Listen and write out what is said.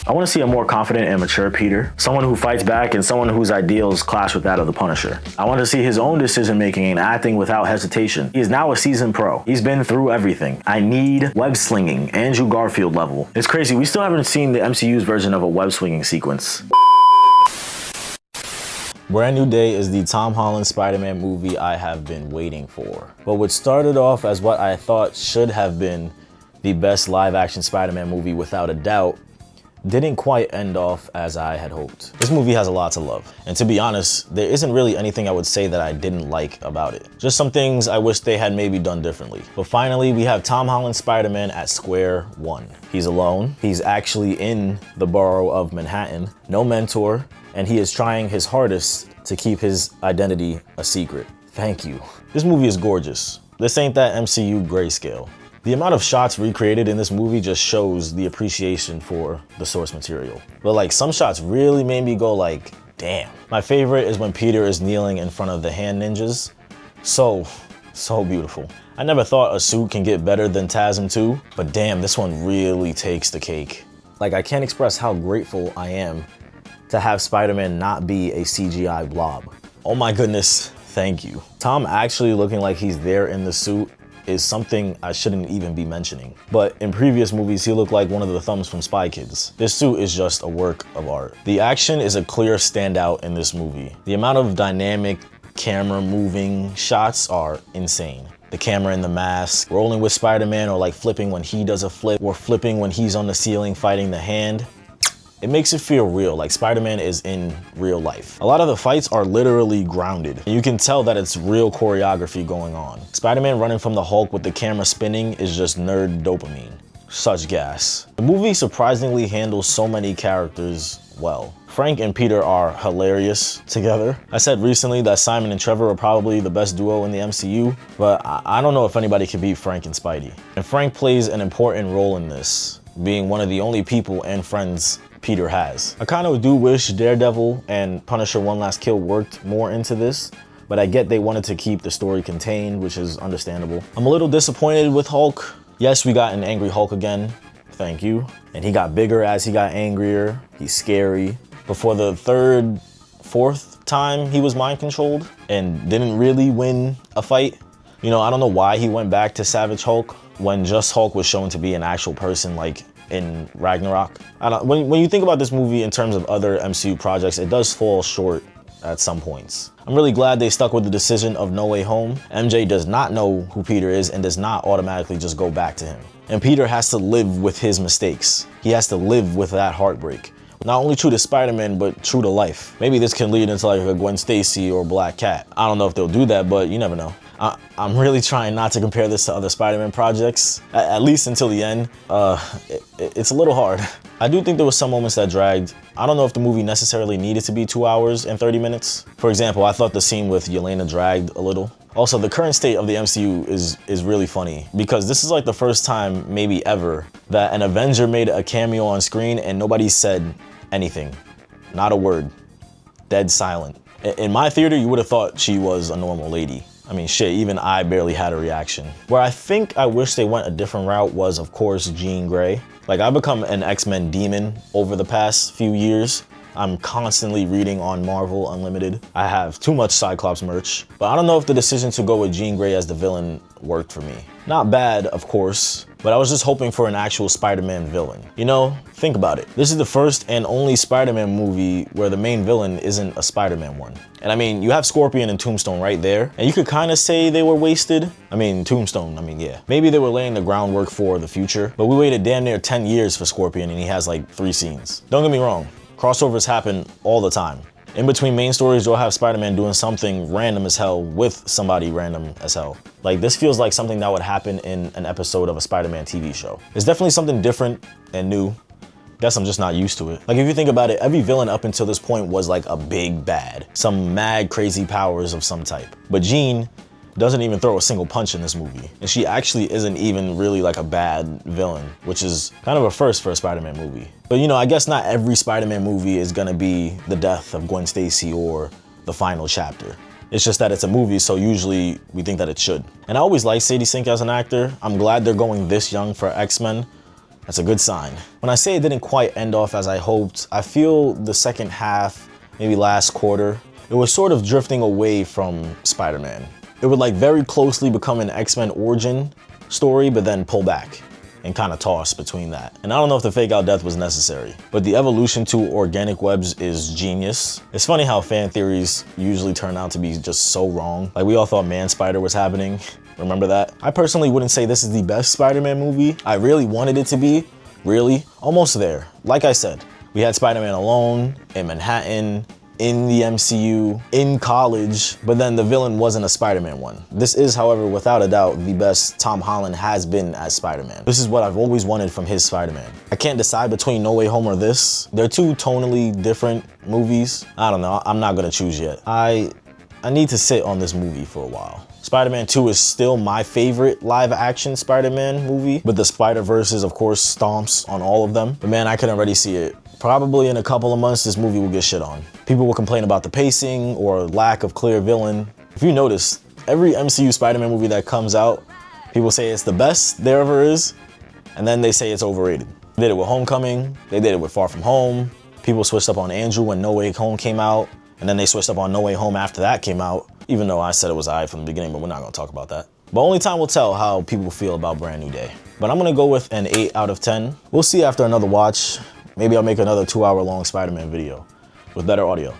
I want to see a more confident and mature Peter, someone who fights back and someone whose ideals clash with that of the Punisher. I want to see his own decision making and acting without hesitation. He is now a seasoned pro. He's been through everything. I need web slinging, Andrew Garfield level. It's crazy, we still haven't seen the MCU's version of a web swinging sequence. Brand New Day is the Tom Holland Spider-Man movie I have been waiting for. But what started off as what I thought should have been the best live-action Spider-Man movie without a doubt didn't quite end off as I had hoped. This movie has a lot to love. And to be honest, there isn't really anything I would say that I didn't like about it. Just some things I wish they had maybe done differently. But finally, we have Tom Holland Spider-Man at square one. He's alone. He's actually in the borough of Manhattan. No mentor. And he is trying his hardest to keep his identity a secret. Thank you. This movie is gorgeous. This ain't that MCU grayscale. The amount of shots recreated in this movie just shows the appreciation for the source material. But like, some shots really made me go like, damn. My favorite is when Peter is kneeling in front of the hand ninjas. So beautiful. I never thought a suit can get better than TASM 2, but damn, this one really takes the cake. Like, I can't express how grateful I am to have Spider-Man not be a CGI blob. Oh my goodness, thank you. Tom actually looking like he's there in the suit is something I shouldn't even be mentioning. But in previous movies, he looked like one of the thumbs from Spy Kids. This suit is just a work of art. The action is a clear standout in this movie. The amount of dynamic camera moving shots are insane. The camera in the mask, rolling with Spider-Man, or like flipping when he does a flip, or flipping when he's on the ceiling fighting the hand. It makes it feel real, like Spider-Man is in real life. A lot of the fights are literally grounded. You can tell that it's real choreography going on. Spider-Man running from the Hulk with the camera spinning is just nerd dopamine. Such gas. The movie surprisingly handles so many characters well. Frank and Peter are hilarious together. I said recently that Simon and Trevor are probably the best duo in the MCU, but I don't know if anybody can beat Frank and Spidey. And Frank plays an important role in this, being one of the only people and friends Peter has. I kind of do wish Daredevil and Punisher One Last Kill worked more into this, but I get they wanted to keep the story contained, which is understandable. I'm a little disappointed with Hulk. Yes, we got an angry Hulk again. Thank you. And he got bigger as he got angrier. He's scary. Before the third, fourth time he was mind controlled and didn't really win a fight. You know, I don't know why he went back to Savage Hulk when Just Hulk was shown to be an actual person, like in Ragnarok. When you think about this movie in terms of other MCU projects, it does fall short at some points. I'm really glad they stuck with the decision of No Way Home. MJ does not know who Peter is and does not automatically just go back to him. And Peter has to live with his mistakes. He has to live with that heartbreak. Not only true to Spider-Man, but true to life. Maybe this can lead into like a Gwen Stacy or Black Cat. I don't know if they'll do that, but you never know. I'm really trying not to compare this to other Spider-Man projects, at least until the end. It's a little hard. I do think there was some moments that dragged. I don't know if the movie necessarily needed to be 2 hours and 30 minutes. For example, I thought the scene with Yelena dragged a little. Also, the current state of the MCU is really funny because this is like the first time, maybe ever, that an Avenger made a cameo on screen and nobody said anything. Not a word. Dead silent. In my theater, you would have thought she was a normal lady. I mean, shit, even I barely had a reaction. Where I think I wish they went a different route was, of course, Jean Grey. Like, I've become an X-Men demon over the past few years. I'm constantly reading on Marvel Unlimited. I have too much Cyclops merch, but I don't know if the decision to go with Jean Grey as the villain worked for me. Not bad, of course, but I was just hoping for an actual Spider-Man villain. You know, think about it. This is the first and only Spider-Man movie where the main villain isn't a Spider-Man one. And I mean, you have Scorpion and Tombstone right there, and you could kind of say they were wasted. I mean, Tombstone, yeah. Maybe they were laying the groundwork for the future, but we waited damn near 10 years for Scorpion and he has like 3 scenes. Don't get me wrong, crossovers happen all the time. In between main stories, you'll have Spider-Man doing something random as hell with somebody random as hell. Like, this feels like something that would happen in an episode of a Spider-Man TV show. It's definitely something different and new. Guess I'm just not used to it. Like, if you think about it, every villain up until this point was like a big bad. Some mad crazy powers of some type. But Jean doesn't even throw a single punch in this movie. And she actually isn't even really like a bad villain, which is kind of a first for a Spider-Man movie. But you know, I guess not every Spider-Man movie is gonna be the death of Gwen Stacy or the final chapter. It's just that it's a movie, so usually we think that it should. And I always liked Sadie Sink as an actor. I'm glad they're going this young for X-Men. That's a good sign. When I say it didn't quite end off as I hoped, I feel the second half, maybe last quarter, it was sort of drifting away from Spider-Man. It would like very closely become an X-Men origin story, but then pull back and kind of toss between that. And I don't know if the fake out death was necessary, but the evolution to organic webs is genius. It's funny how fan theories usually turn out to be just so wrong. Like we all thought Man Spider was happening. Remember that? I personally wouldn't say this is the best Spider-Man movie. I really wanted it to be, really, almost there. Like I said, we had Spider-Man alone, in Manhattan, in the MCU, in college, but then the villain wasn't a Spider-Man one. This is, however, without a doubt, the best Tom Holland has been as Spider-Man. This is what I've always wanted from his Spider-Man. I can't decide between No Way Home or this. They're two tonally different movies. I don't know, I'm not gonna choose yet. I need to sit on this movie for a while. Spider-Man 2 is still my favorite live action Spider-Man movie, but the Spider-Verses, of course, stomps on all of them. But man, I can already see it. Probably in a couple of months, this movie will get shit on. People will complain about the pacing or lack of clear villain. If you notice, every MCU Spider-Man movie that comes out, people say it's the best there ever is, and then they say it's overrated. They did it with Homecoming, they did it with Far From Home, people switched up on Andrew when No Way Home came out, and then they switched up on No Way Home after that came out, even though I said it was alright from the beginning, but we're not gonna talk about that. But only time will tell how people feel about Brand New Day. But I'm gonna go with an 8 out of 10. We'll see after another watch. Maybe I'll make another 2-hour long Spider-Man video with better audio.